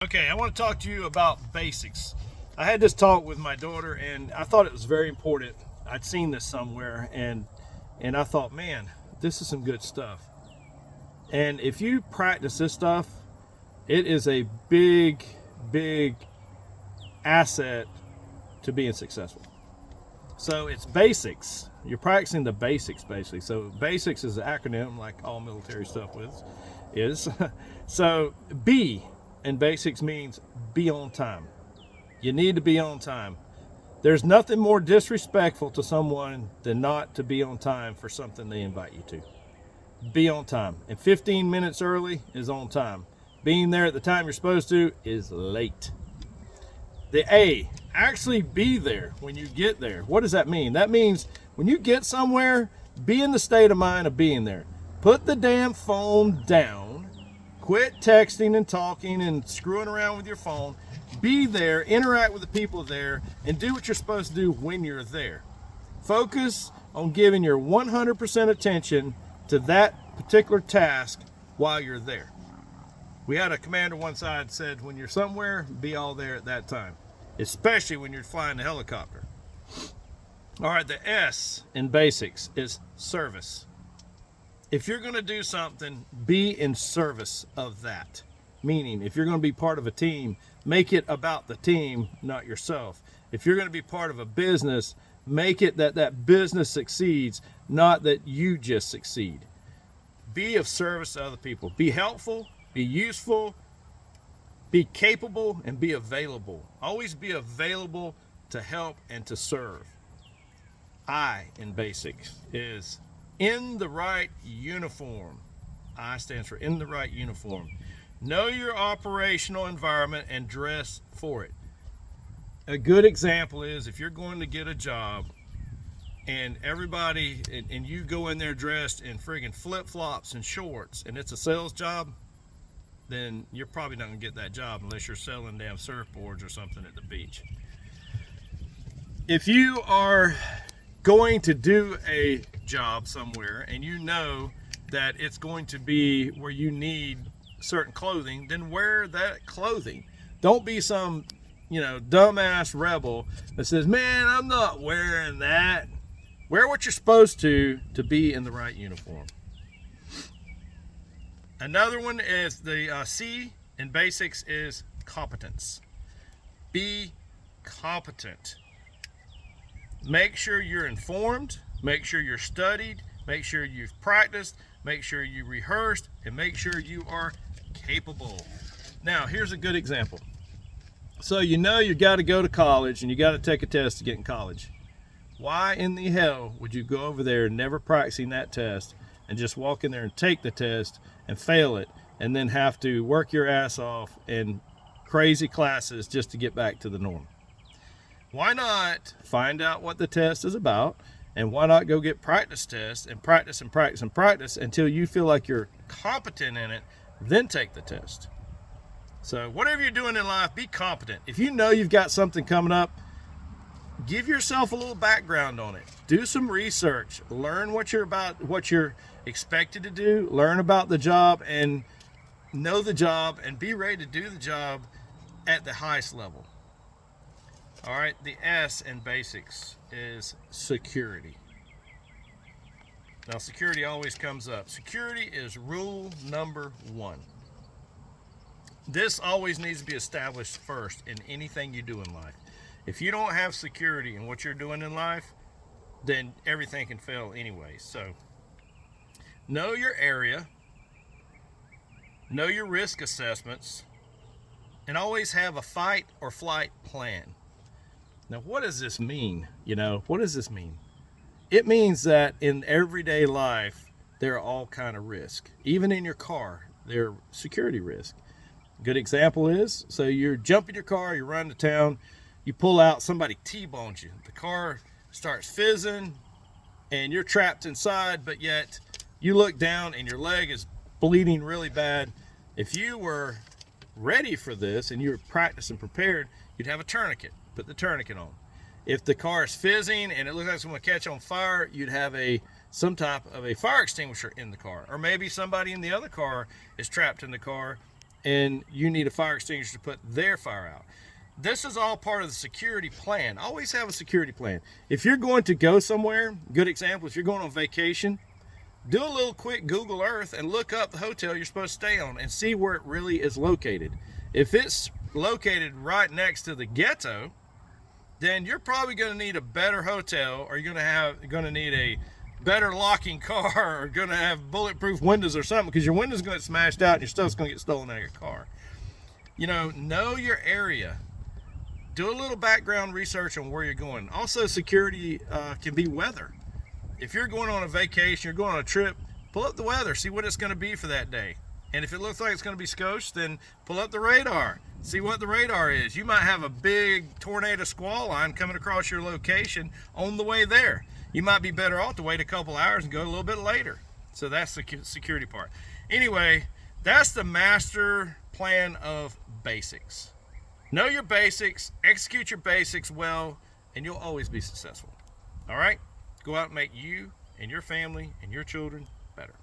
Okay, I want to talk to you about basics. I had this talk with my daughter and I thought it was very important. I'd seen this somewhere and I thought, man, this is some good stuff. And if you practice this stuff, it is a big asset to being successful. So it's basics. You're practicing the basics basically. So basics is an acronym like all military stuff is. So B in basics means be on time. You need to be on time. There's nothing more disrespectful to someone than not to be on time for something they invite you to. Be on time. And 15 minutes early is on time. Being there at the time you're supposed to is late. The A, actually be there when you get there. What does that mean? That means when you get somewhere, be in the state of mind of being there. Put the damn phone down. Quit texting and talking and screwing around with your phone. Be there, interact with the people there, and do what you're supposed to do when you're there. Focus on giving your 100% attention to that particular task while you're there. We had a commander one side said, when you're somewhere, be all there at that time, especially when you're flying the helicopter. All right, the S in basics is service. If you're going to do something, be in service of that. Meaning, if you're going to be part of a team, make it about the team, not yourself. If you're going to be part of a business, make it that that business succeeds, not that you just succeed. Be of service to other people. Be helpful, be useful, be capable, and be available. Always be available to help and to serve. I in basics is in the right uniform. I stands for in the right uniform. Know your operational environment and dress for it. A good example is if you're going to get a job and everybody, and you go in there dressed in friggin' flip-flops and shorts and it's a sales job, then you're probably not gonna get that job unless you're selling damn surfboards or something at the beach. If you are going to do a job somewhere and you know that it's going to be where you need certain clothing, then wear that clothing. Don't be some, dumbass rebel that says, man, I'm not wearing that. Wear what you're supposed to be in the right uniform. Another one is the C in basics is competence. Be competent. Make sure you're informed, make sure you're studied, make sure you've practiced, make sure you rehearsed, and make sure you are capable. Now, here's a good example. So you got to go to college and you got to take a test to get in college. Why in the hell would you go over there never practicing that test and just walk in there and take the test and fail it and then have to work your ass off in crazy classes just to get back to the norm? Why not find out what the test is about, and why not go get practice tests and practice and practice and practice until you feel like you're competent in it, then take the test. So whatever you're doing in life, be competent. If you know you've got something coming up, give yourself a little background on it. Do some research. Learn what you're expected to do. Learn about the job and know the job and be ready to do the job at the highest level. All right, the S in basics is security. Now, security always comes up. Security is rule number 1. This always needs to be established first in anything you do in life. If you don't have security in what you're doing in life, then everything can fail anyway. So, know your area, know your risk assessments, and always have a fight or flight plan. Now, what does this mean? What does this mean? It means that in everyday life, there are all kind of risks. Even in your car, there are security risks. A good example is, so you're jumping your car, you're running to town, you pull out, somebody T-bones you. The car starts fizzing, and you're trapped inside, but yet you look down and your leg is bleeding really bad. If you were ready for this and you were practiced and prepared, you'd have a tourniquet. Put the tourniquet on. If the car is fizzing and it looks like it's going to catch on fire, you'd have some type of a fire extinguisher in the car. Or maybe somebody in the other car is trapped in the car and you need a fire extinguisher to put their fire out. This is all part of the security plan. Always have a security plan. If you're going to go somewhere, good example, if you're going on vacation, do a little quick Google Earth and look up the hotel you're supposed to stay on and see where it really is located. If it's located right next to the ghetto, then you're probably going to need a better hotel, or you're going to need a better locking car, or going to have bulletproof windows or something, because your window's going to get smashed out and your stuff's going to get stolen out of your car. You know your area. Do a little background research on where you're going. Also, security can be weather. If you're going on a vacation, you're going on a trip, pull up the weather, see what it's going to be for that day. And if it looks like it's going to be scotched, then pull up the radar, see what the radar is. You might have a big tornado squall line coming across your location on the way there. You might be better off to wait a couple hours and go a little bit later. So that's the security part. Anyway, that's the master plan of basics. Know your basics, execute your basics well, and you'll always be successful. All right? Go out and make you and your family and your children better.